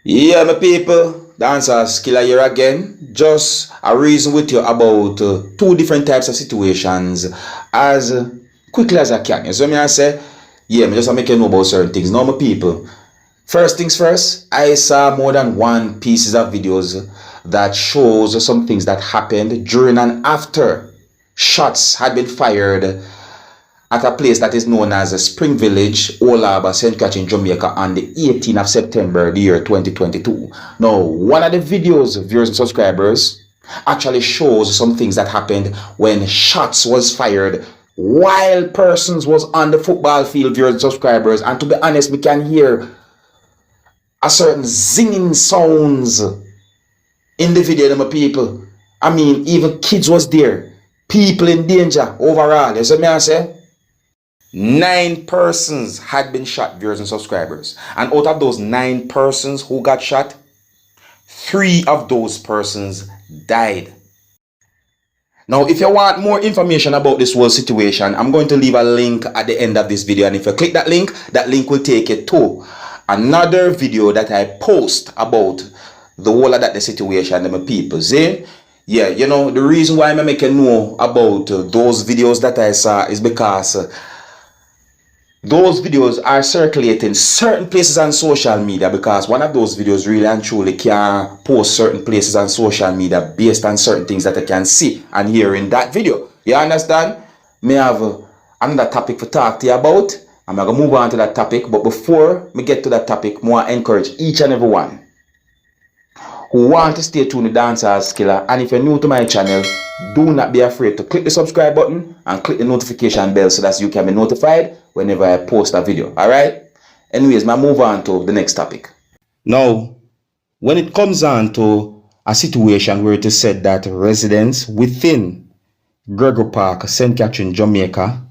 Yeah, my people, Dancehall skilla here again. Just a reason with you about two different types of situations as quickly as I can. You see me I say? Yeah, me just make you know about certain things. Now, my people, first things first, I saw more than one pieces of videos that shows some things that happened during and after shots had been fired at a place that is known as Spring Village, Old Harbour, St. Catherine, Jamaica on the 18th of September, the year 2022. Now, one of the videos, viewers and subscribers, actually shows some things that happened when shots was fired while persons was on the football field, viewers and subscribers. And to be honest, we can hear a certain zinging sounds in the video, my people. I mean, even kids was there. People in danger overall. You see me I say? 9 persons had been shot, viewers and subscribers. And out of those 9 persons who got shot, 3 of those persons died. Now, if you want more information about this whole situation, I'm going to leave a link at the end of this video. And if you click that link will take you to another video that I post about the whole of the situation and my people. See? Yeah, you know, the reason why I'm making know about those videos that I saw is because those videos are circulating certain places on social media, because one of those videos really and truly can post certain places on social media based on certain things that I can see and hear in that video. You understand? Me have another topic to talk to you about. I'm going to move on to that topic, but before me get to that topic, I want to encourage each and every one who want to stay tuned to Dancehall skilla. And if you're new to my channel, do not be afraid to click the subscribe button and click the notification bell so that you can be notified whenever I post a video. Alright? Anyways, I move on to the next topic. Now, when it comes on to a situation where it is said that residents within Gregory Park, St. Catherine, Jamaica,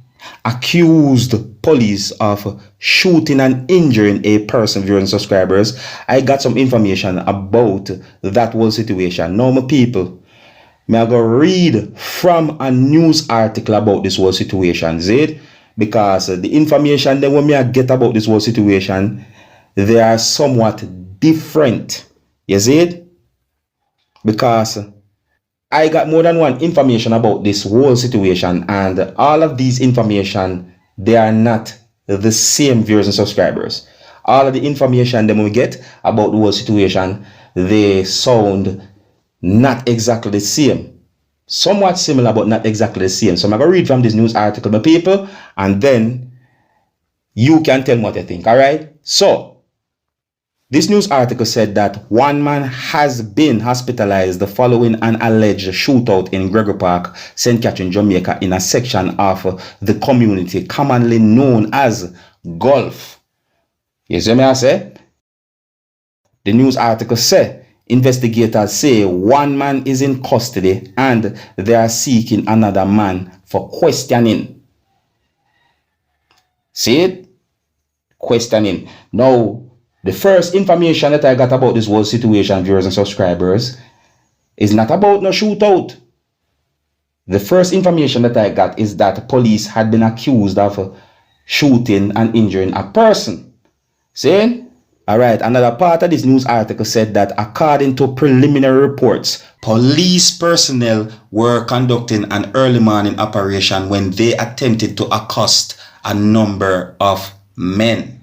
accused police of shooting and injuring a person, viewers and subscribers, I got some information about that whole situation. Now, my people, I'm going to read from a news article about this whole situation, see? Because the information that when I get about this whole situation, they are somewhat different. You see it? Because I got more than one information about this whole situation, and all of these information, they are not the same, viewers and subscribers. All of the information that we get about the whole situation, they sound not exactly the same. Somewhat similar, but not exactly the same. So I'm going to read from this news article, my people, and then you can tell me what you think. All right? So, this news article said that one man has been hospitalized following an alleged shootout in Gregory Park, St. Catherine, Jamaica, in a section of the community commonly known as Gulf. You see me I say? The news article said investigators say one man is in custody and they are seeking another man for questioning. See it? Questioning. Now, the first information that I got about this whole situation, viewers and subscribers, is not about no shootout. The first information that I got is that police had been accused of shooting and injuring a person. See? Alright, another part of this news article said that according to preliminary reports, police personnel were conducting an early morning operation when they attempted to accost a number of men.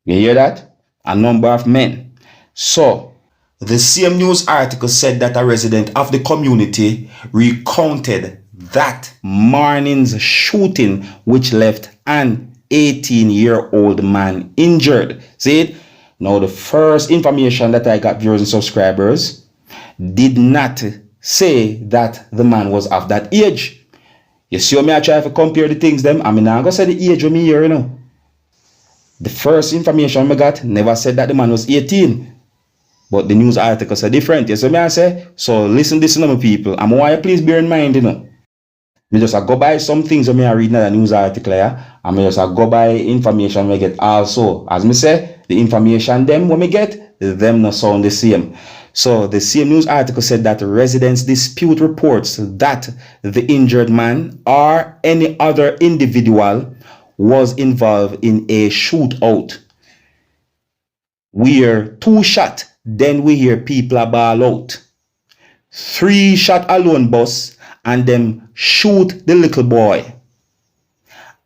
You hear that? A number of men. So, the same news article said that a resident of the community recounted that morning's shooting, which left an 18-year-old man injured. See it? Now, the first information that I got, viewers and subscribers, did not say that the man was of that age. You see me I try to compare the things them? I mean, I'm going to say the age of me here, you know. The first information I got never said that the man was 18. But the news article said different. You see me I say? So listen to this, my people. And I want you please bear in mind, you know. Me just go by some things when I read in the news article here. And me just go by information we get also. As me say, the information them when we get, them not sound the same. So the same news article said that residents dispute reports that the injured man or any other individual was involved in a shootout. We hear 2 shot, then we hear people a ball out. 3 shot alone bus, and them shoot the little boy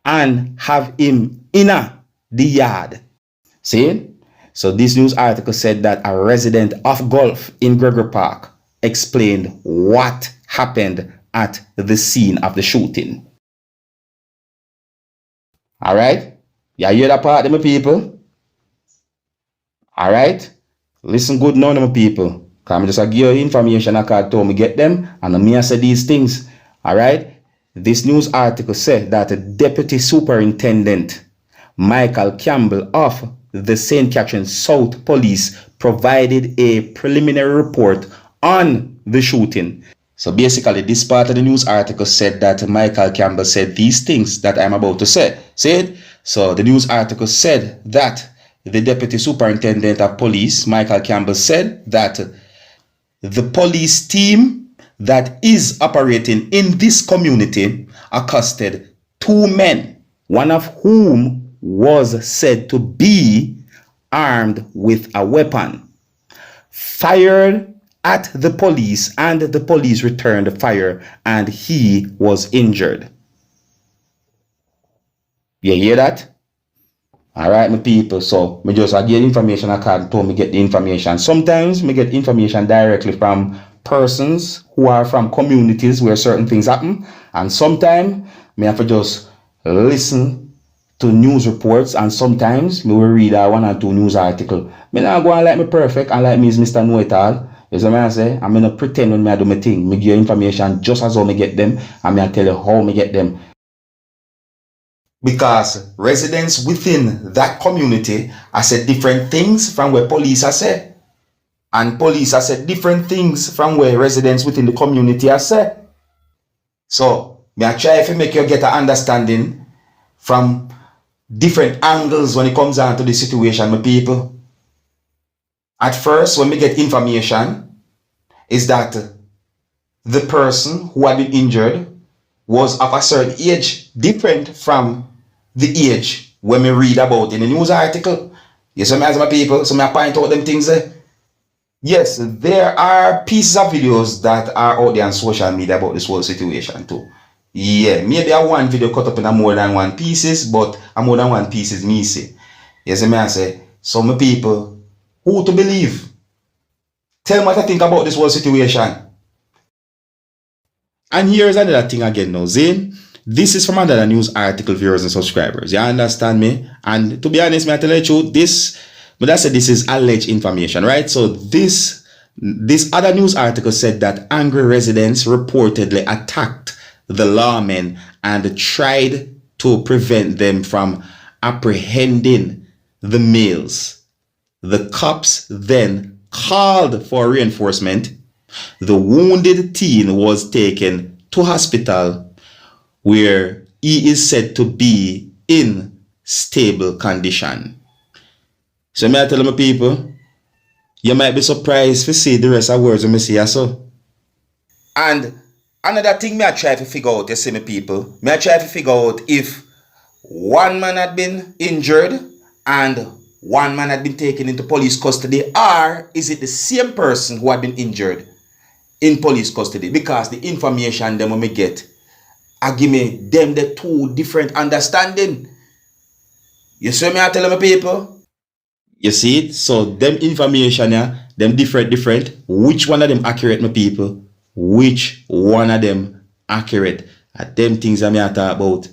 and have him in the yard. See? So this news article said that a resident of Gulf in Gregory Park explained what happened at the scene of the shooting. Alright? You hear that part, my people? Alright? Listen good now, my people. Because I just give you information I can't tell me get them, and me I say these things. Alright? This news article said that Deputy Superintendent Michael Campbell of the St. Catherine South Police provided a preliminary report on the shooting. So basically, this part of the news article said that Michael Campbell said these things that I'm about to say. See it? So the news article said that the Deputy Superintendent of Police, Michael Campbell, said that the police team that is operating in this community accosted 2 men, one of whom was said to be armed with a weapon, fired at the police, and the police returned the fire and he was injured. You hear that? Alright, my people. So me just get information I can't tell me get the information. Sometimes me get information directly from persons who are from communities where certain things happen, and sometimes me have to just listen to news reports, and sometimes me will read 1 or 2 news articles. Me not go on like me perfect and like me is Mr. Know It All. You see what I say? I'm not pretend when I do my thing. Me give you information just as how me get them, and me I tell you how me get them. Because residents within that community are said different things from where police are said. And police are said different things from where residents within the community are said. So, me I try to make you get an understanding from different angles when it comes down to the situation, my people. At first, when we get information, is that the person who had been injured was of a certain age, different from the age when we read about in the news article. You see me as my people, so I point out them things there. Yes, there are pieces of videos that are out there on social media about this whole situation too. Yeah, maybe a one video cut up in a more than 1 pieces, but a more than 1 pieces me say. You see me I say, so my people, who to believe? Tell me what I think about this whole situation. And here's another thing again now, Zane. This is from another news article, viewers and subscribers. You understand me? And to be honest, I tell you the truth, but I said this is alleged information, right? So this other news article said that angry residents reportedly attacked the lawmen and tried to prevent them from apprehending the males. The cops then called for reinforcement. The wounded teen was taken to hospital where he is said to be in stable condition. So may I tell my people, you might be surprised to see the rest of words when I see so. And another thing I try to figure out, you see my people, I try to figure out if 1 man had been injured and 1 man had been taken into police custody, or is it the same person who had been injured in police custody? Because the information them we get, I give me them the 2 different understanding. You see me I tell my people? You see it? So them information them different. Which one of them accurate, my people? Which one of them accurate? Are them things I talk about.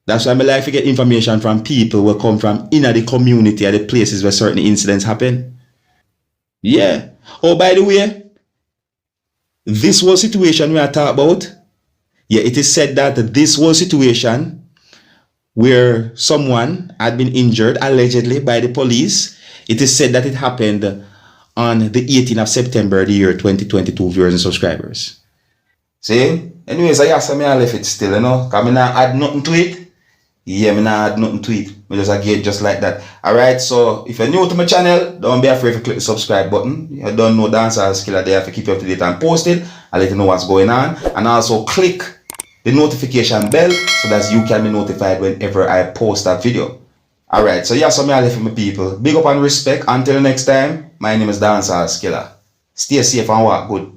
That's why I like to get information from people who come from inner the community or the places where certain incidents happen. Yeah. Oh, by the way, this whole situation we are talking about, yeah, it is said that this whole situation where someone had been injured allegedly by the police, it is said that it happened on the 18th of September, the year 2022, viewers and subscribers. See? Anyways, I asked me I left it still, you know, because I not add nothing to it. Yeah, I not add nothing to it. I just get just like that. Alright, so if you're new to my channel, don't be afraid to click the subscribe button. You don't know Dancehall Skilla there to keep you up to date and posted. I'll let you know what's going on. And also click the notification bell so that you can be notified whenever I post that video. Alright, so yeah, so me I left for my people. Big up and respect. Until next time, my name is Dancehall Skilla. Stay safe and walk good.